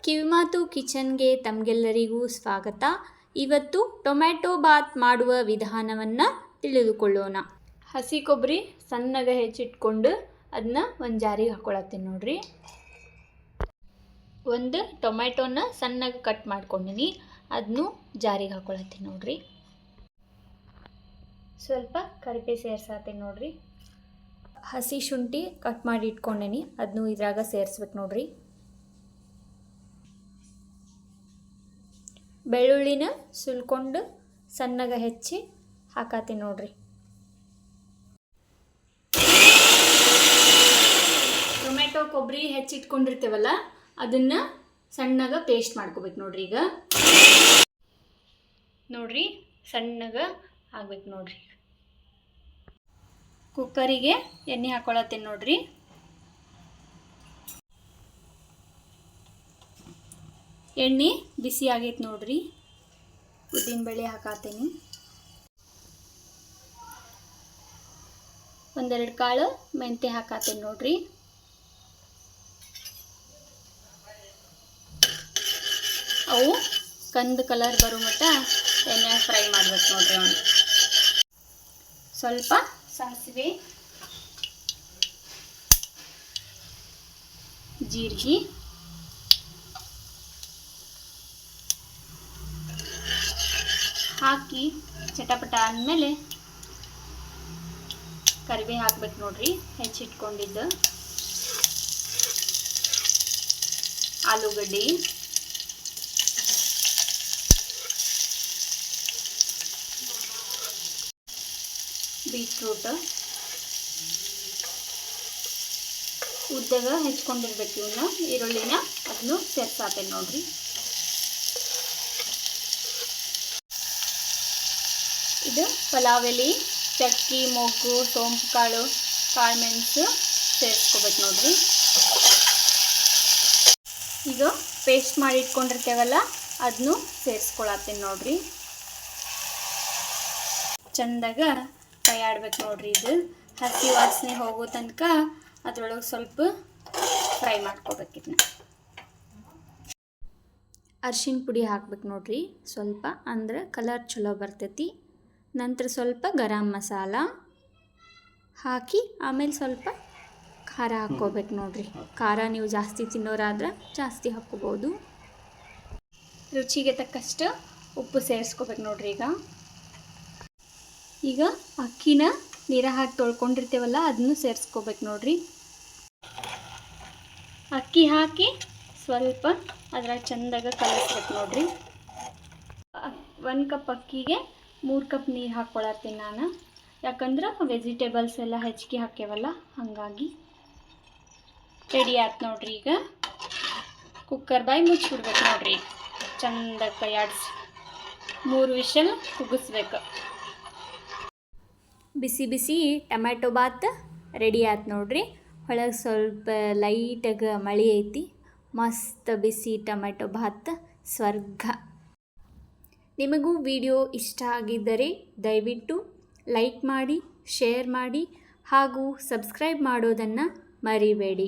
ಕಿವಿಮಾತು ಕಿಚನ್ಗೆ ತಮಗೆಲ್ಲರಿಗೂ ಸ್ವಾಗತ. ಇವತ್ತು ಟೊಮ್ಯಾಟೊ ಬಾತ್ ಮಾಡುವ ವಿಧಾನವನ್ನು ತಿಳಿದುಕೊಳ್ಳೋಣ. ಹಸಿ ಕೊಬ್ಬರಿ ಸಣ್ಣಗೆ ಹೆಚ್ಚಿಟ್ಕೊಂಡು ಅದನ್ನ ಒಂದು ಜಾರಿಗೆ ಹಾಕ್ಕೊಳತ್ತೀನಿ ನೋಡ್ರಿ. ಒಂದು ಟೊಮ್ಯಾಟೊನ ಸಣ್ಣಗೆ ಕಟ್ ಮಾಡ್ಕೊಂಡಿನಿ, ಅದನ್ನು ಜಾರಿಗೆ ಹಾಕ್ಕೊಳತ್ತೀನಿ ನೋಡ್ರಿ. ಸ್ವಲ್ಪ ಕರಿಬೇವು ಸೇರ್ಸಾತೀನಿ ನೋಡ್ರಿ. ಹಸಿ ಶುಂಠಿ ಕಟ್ ಮಾಡಿ ಇಟ್ಕೊಂಡೇನಿ, ಅದನ್ನು ಇದ್ರಾಗ ಸೇರಿಸ್ಬೇಕು ನೋಡ್ರಿ. ಬೆಳ್ಳುಳ್ಳಿನ ಸುಲ್ಕೊಂಡು ಸಣ್ಣಗೆ ಹೆಚ್ಚಿ ಹಾಕತ್ತೀನಿ ನೋಡ್ರಿ. ಟೊಮೆಟೊ ಕೊಬ್ಬರಿ ಹೆಚ್ಚಿಟ್ಕೊಂಡಿರ್ತೇವಲ್ಲ ಅದನ್ನ ಸಣ್ಣಗೆ ಪೇಸ್ಟ್ ಮಾಡ್ಕೋಬೇಕು ನೋಡ್ರಿ. ಈಗ ನೋಡ್ರಿ ಸಣ್ಣಗೆ ಆಗ್ಬೇಕು ನೋಡ್ರಿ. ಕುಕ್ಕರಿಗೆ ಎಣ್ಣೆ ಹಾಕೊಳತ್ತೇನೆ ನೋಡ್ರಿ. ಎಣ್ಣೆ ಬಿಸಿ ಆಗೈತೆ ನೋಡ್ರಿ. ಉದ್ದಿನಬೇಳೆ ಹಾಕತ್ತೀನಿ, ಒಂದೆರಡು ಕಾಳು ಮೆಂತ್ಯ ಹಾಕತ್ತೀನಿ ನೋಡ್ರಿ. ಅವು ಕಂದು ಕಲರ್ ಬರೋ ಮಟ್ಟ ಎಣ್ಣೆ ಫ್ರೈ ಮಾಡ್ಬೇಕು ನೋಡ್ರಿ. ಅವನು ಸ್ವಲ್ಪ ಸಾಸಿವೆ, ಜೀರಿಗೆ, ಹಾಕಿ ಚಟಪಟ ಅಂದಮೇಲೆ ಕರಿಬೇವು ಹಾಕ್ಬೇಕು ನೋಡ್ರಿ. ಹೆಚ್ಚಿಟ್ಕೊಂಡಿದ್ದು ಆಲೂಗಡ್ಡೆ, ಬೀಟ್ರೂಟ್ ಉದ್ದಾಗ ಹೆಚ್ಕೊಂಡಿರ್ಬೇಕು. ಇವನ್ನ ಈರುಳ್ಳಿನ ಅದನ್ನು ಸೇರ್ಸಾತೇನೆ ನೋಡ್ರಿ. ಇದು ಪಲಾವ್ ಎಲೆ, ಚಕ್ಕಿ, ಮೊಗ್ಗು, ಸೋಂಪು ಕಾಳು, ಕಾಳು ಮೆಣಸು ಸೇರಿಸ್ಕೋಬೇಕು ನೋಡ್ರಿ. ಈಗ ಪೇಸ್ಟ್ ಮಾಡಿ ಇಟ್ಕೊಂಡಿರ್ತೇವಲ್ಲ ಅದನ್ನು ಸೇರಿಸ್ಕೊಳತ್ತೀನಿ ನೋಡ್ರಿ. ಚಂದಾಗ ಕೈ ಆಡ್ಬೇಕು ನೋಡ್ರಿ. ಇದು ಹಸಿ ವಾಸನೆ ಹೋಗೋ ತನಕ ಅದರೊಳಗೆ ಸ್ವಲ್ಪ ಫ್ರೈ ಮಾಡ್ಕೋಬೇಕು. ಇದನ್ನ ಅರಿಶಿನ ಪುಡಿ ಹಾಕ್ಬೇಕು ನೋಡ್ರಿ ಸ್ವಲ್ಪ, ಅಂದ್ರೆ ಕಲರ್ ಚಲೋ ಬರ್ತೈತಿ. ನಂತರ ಸ್ವಲ್ಪ ಗರಂ ಮಸಾಲ ಹಾಕಿ ಆಮೇಲೆ ಸ್ವಲ್ಪ ಖಾರ ಹಾಕ್ಕೋಬೇಕು ನೋಡ್ರಿ. ಖಾರ ನೀವು ಜಾಸ್ತಿ ತಿನ್ನೋರಾದ್ರೆ ಜಾಸ್ತಿ ಹಾಕ್ಕೋಬೋದು. ರುಚಿಗೆ ತಕ್ಕಷ್ಟು ಉಪ್ಪು ಸೇರಿಸ್ಕೋಬೇಕು ನೋಡ್ರಿ. ಈಗ ಅಕ್ಕಿನ ನೀರ ಹಾಕಿ ತೊಳ್ಕೊಂಡಿರ್ತೇವಲ್ಲ ಅದನ್ನು ಸೇರಿಸ್ಕೋಬೇಕು ನೋಡ್ರಿ. ಅಕ್ಕಿ ಹಾಕಿ ಸ್ವಲ್ಪ ಅದರ ಚಂದಾಗ ಕಲಿಸ್ಬೇಕು ನೋಡ್ರಿ. 1 ಕಪ್ ಅಕ್ಕಿಗೆ 3 ಕಪ್ ನೀರು ಹಾಕ್ಕೊಳತ್ತೀನಿ ನಾನು, ಯಾಕಂದ್ರೆ ವೆಜಿಟೇಬಲ್ಸ್ ಎಲ್ಲ ಹೆಚ್ಚಿಗೆ ಹಾಕ್ಯವಲ್ಲ ಹಾಗಾಗಿ. ರೆಡಿ ಆಯ್ತು ನೋಡ್ರಿ. ಈಗ ಕುಕ್ಕರ್ ಬಾಯಿ ಮುಚ್ಚಿಬಿಡ್ಬೇಕು ನೋಡ್ರಿ. ಚಂದಾಗ ಕೈಯಾಡಿಸಿ 3 ವಿಷಲ್ ಕುಗ್ಗಿಸ್ಬೇಕು. ಬಿಸಿ ಬಿಸಿ ಟೊಮ್ಯಾಟೊ ಬಾತ್ ರೆಡಿ ಆಯ್ತು ನೋಡ್ರಿ. ಒಳಗೆ ಸ್ವಲ್ಪ ಲೈಟಾಗಿ ಮಳೆ ಐತಿ. ಮಸ್ತ್ ಬಿಸಿ ಟೊಮ್ಯಾಟೊ ಬಾತ್ ಸ್ವರ್ಗ. ನಿಮಗೂ ವಿಡಿಯೋ ಇಷ್ಟ ಆಗಿದ್ದರೆ ದಯವಿಟ್ಟು ಲೈಕ್ ಮಾಡಿ, ಶೇರ್ ಮಾಡಿ ಹಾಗೂ ಸಬ್ಸ್ಕ್ರೈಬ್ ಮಾಡೋದನ್ನು ಮರಿಬೇಡಿ.